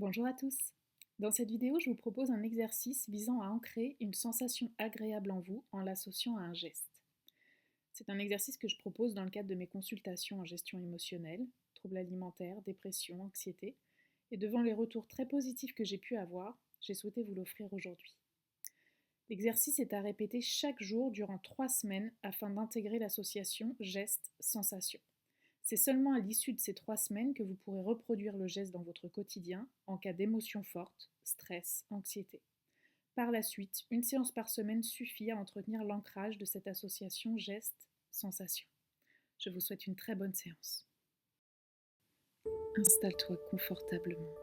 Bonjour à tous. Dans cette vidéo, je vous propose un exercice visant à ancrer une sensation agréable en vous en l'associant à un geste. C'est un exercice que je propose dans le cadre de mes consultations en gestion émotionnelle, troubles alimentaires, dépression, anxiété, et devant les retours très positifs que j'ai pu avoir, j'ai souhaité vous l'offrir aujourd'hui. L'exercice est à répéter chaque jour durant 3 semaines afin d'intégrer l'association geste-sensation. C'est seulement à l'issue de ces 3 semaines que vous pourrez reproduire le geste dans votre quotidien en cas d'émotions fortes, stress, anxiété. Par la suite, une séance par semaine suffit à entretenir l'ancrage de cette association geste-sensation. Je vous souhaite une très bonne séance. Installe-toi confortablement.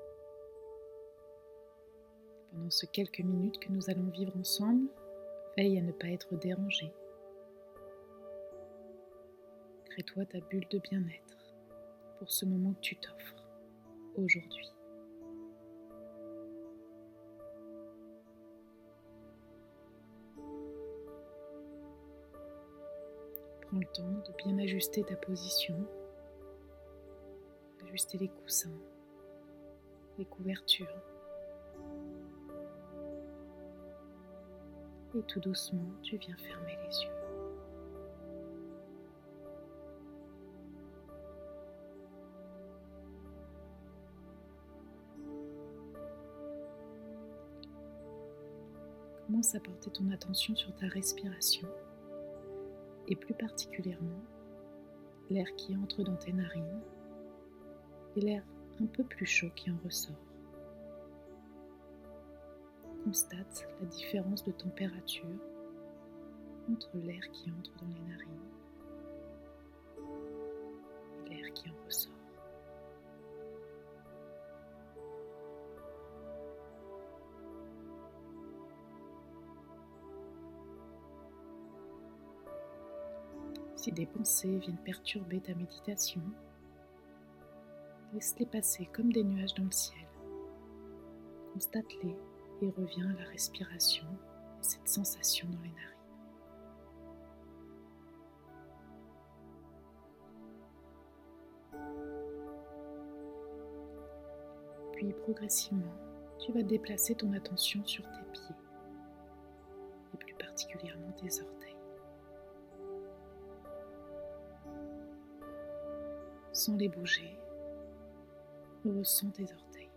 Pendant ces quelques minutes que nous allons vivre ensemble, veille à ne pas être dérangé. Crée-toi ta bulle de bien-être pour ce moment que tu t'offres aujourd'hui. Prends le temps de bien ajuster ta position, ajuster les coussins, les couvertures. Et tout doucement, tu viens fermer les yeux. Commence à porter ton attention sur ta respiration et plus particulièrement l'air qui entre dans tes narines et l'air un peu plus chaud qui en ressort. Constate la différence de température entre l'air qui entre dans les narines et l'air qui en ressort. Si des pensées viennent perturber ta méditation, laisse-les passer comme des nuages dans le ciel. Constate-les et reviens à la respiration et cette sensation dans les narines. Puis progressivement, tu vas déplacer ton attention sur tes pieds et plus particulièrement tes orteils. Sans les bouger, ressens tes orteils.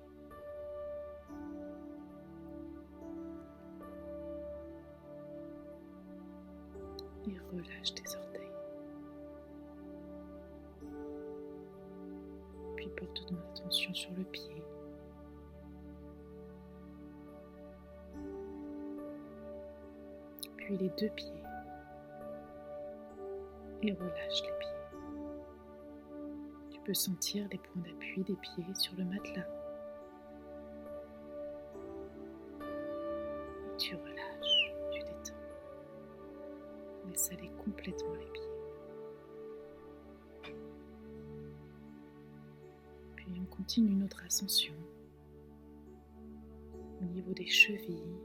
Et relâche tes orteils. Puis porte ton attention sur le pied. Puis les deux pieds. Et relâche les pieds. Tu peux sentir les points d'appui des pieds sur le matelas. Et tu relâches, tu détends. Laisse aller complètement les pieds. Puis on continue notre ascension. Au niveau des chevilles,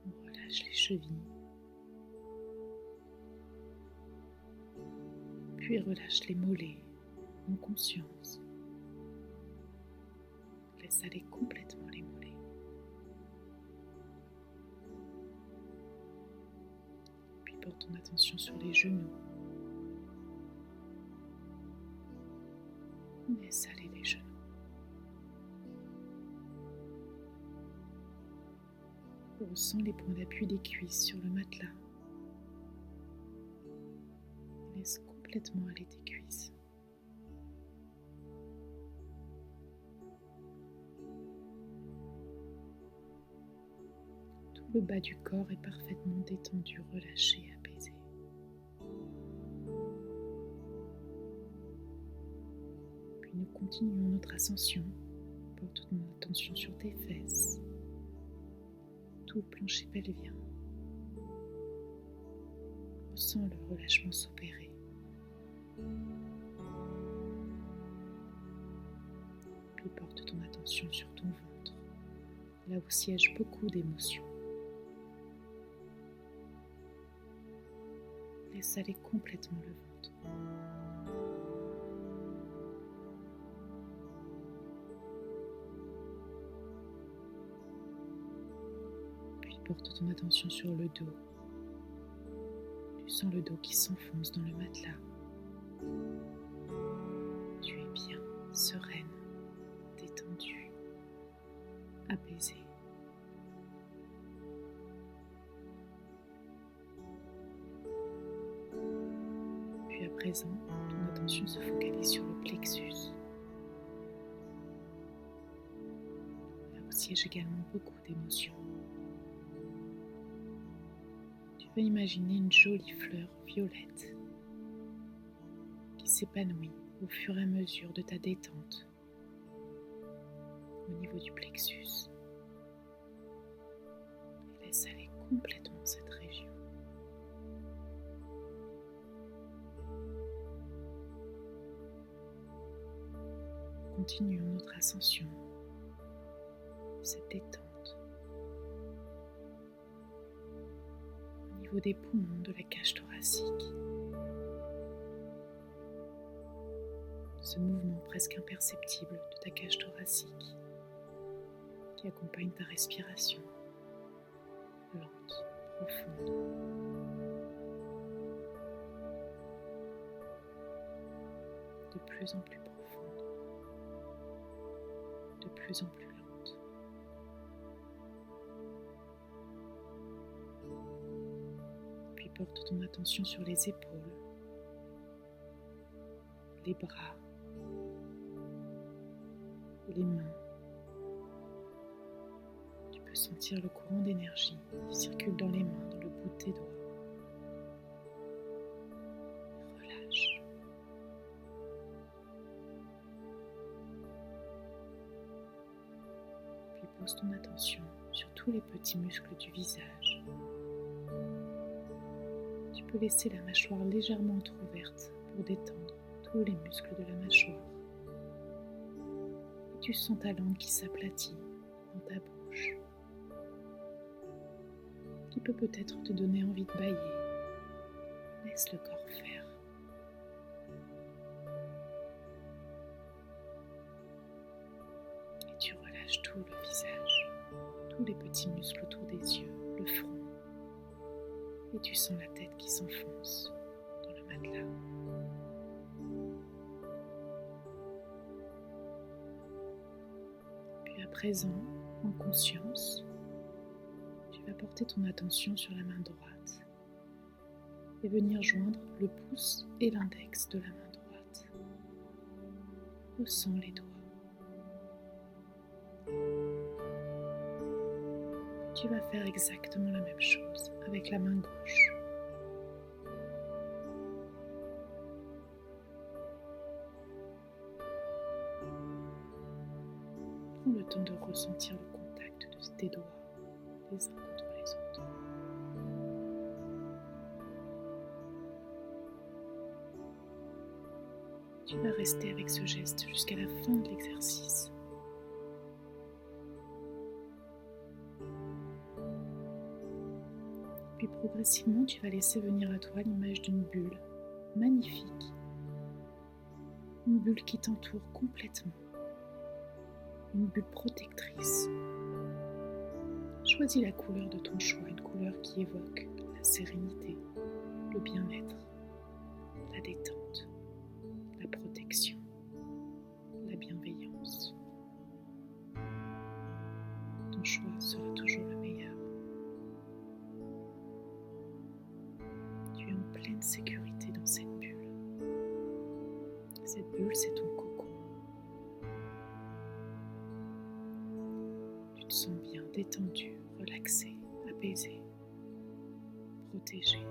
on relâche les chevilles. Puis relâche les mollets en conscience. Laisse aller complètement les mollets. Puis porte ton attention sur les genoux. Laisse aller les genoux. Ressens les points d'appui des cuisses sur le matelas. Laisse complètement aller tes cuisses. Tout le bas du corps est parfaitement détendu, relâché, apaisé. Puis nous continuons notre ascension. Porte ton attention sur tes fesses, tout le plancher pelvien. Ressens le relâchement s'opérer. Puis porte ton attention sur ton ventre, là où siègent beaucoup d'émotions. Laisse aller complètement le ventre. porte ton attention sur le dos. Tu sens le dos qui s'enfonce dans le matelas. Tu es bien, sereine, détendue, apaisée. Puis à présent, ton attention se focalise sur le plexus. Là où siègent également beaucoup d'émotions. Tu vas imaginer une jolie fleur violette qui s'épanouit au fur et à mesure de ta détente au niveau du plexus. Et laisse aller complètement cette région. Continuons notre ascension, cette détente au niveau des poumons de la cage thoracique. Ce mouvement presque imperceptible de ta cage thoracique qui accompagne ta respiration lente, profonde. De plus en plus profonde, de plus en plus lente. Puis porte ton attention sur les épaules, les bras, les mains. Tu peux sentir le courant d'énergie qui circule dans les mains, dans le bout de tes doigts. Relâche. Puis pose ton attention sur tous les petits muscles du visage. Tu peux laisser la mâchoire légèrement entrouverte pour détendre tous les muscles de la mâchoire. Et tu sens ta langue qui s'aplatit dans ta bouche, qui peut peut-être te donner envie de bâiller. Laisse le corps faire. Et tu relâches tout le visage, tous les petits muscles autour des yeux, le front. Et tu sens la tête qui s'enfonce dans le matelas. Puis à présent, en conscience, tu vas porter ton attention sur la main droite et venir joindre le pouce et l'index de la main droite. Ressens les doigts. Tu vas faire exactement la même chose avec la main gauche. Prends le temps de ressentir le contact de tes doigts les uns contre les autres. Tu vas rester avec ce geste jusqu'à la fin de l'exercice. Puis progressivement, tu vas laisser venir à toi l'image d'une bulle magnifique. Une bulle qui t'entoure complètement. Une bulle protectrice. Choisis la couleur de ton choix, une couleur qui évoque la sérénité, le bien-être, la détente, la protection, la bienveillance. Ton choix sera toujours le meilleur. Tu es en pleine sécurité dans cette bulle. Cette bulle, c'est ton cocon. Tu te sens bien détendu, relaxé, apaisé, protégé,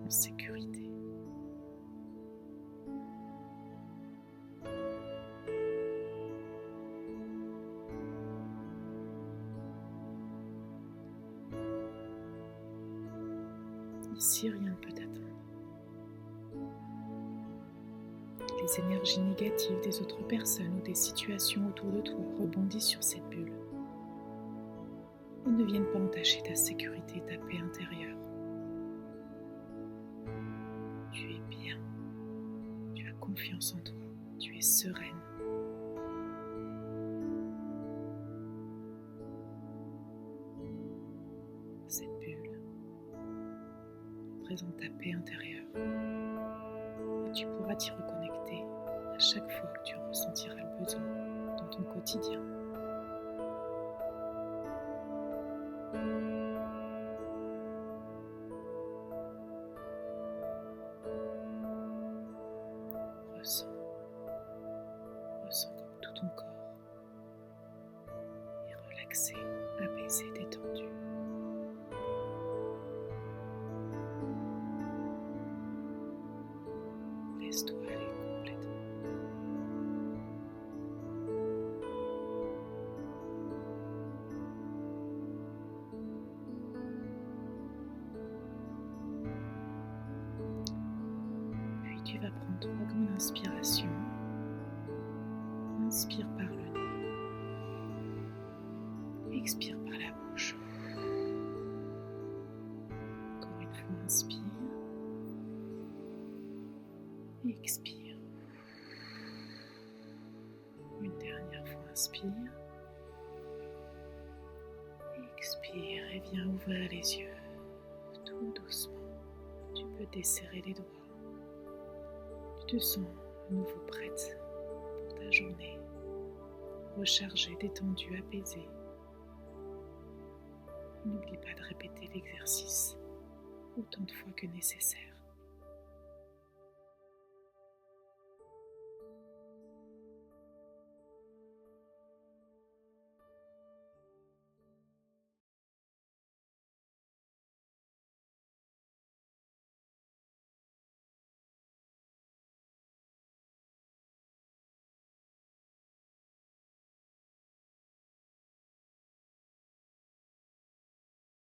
en sécurité. Ici, rien ne peut t'atteindre. Les énergies négatives des autres personnes ou des situations autour de toi rebondissent sur cette bulle. Ils ne viennent pas entacher ta sécurité, ta paix intérieure. Tu es bien. Tu as confiance en toi. Tu es sereine. représente ta paix intérieure. Et tu pourras t'y reconnecter à chaque fois que tu en ressentiras le besoin dans ton quotidien. Ressens comme tout ton corps est relaxé, apaisé, détendu. Laisse-toi aller complètement. Puis tu vas prendre 3 grandes inspirations. Inspire par le nez. Expire par la bouche. Encore une fois, inspire. Expire. Une dernière fois, inspire. Expire et viens ouvrir les yeux. Tout doucement. Tu peux desserrer les doigts. Tu te sens à nouveau prête pour ta journée. Rechargée, détendue, apaisée. N'oublie pas de répéter l'exercice autant de fois que nécessaire.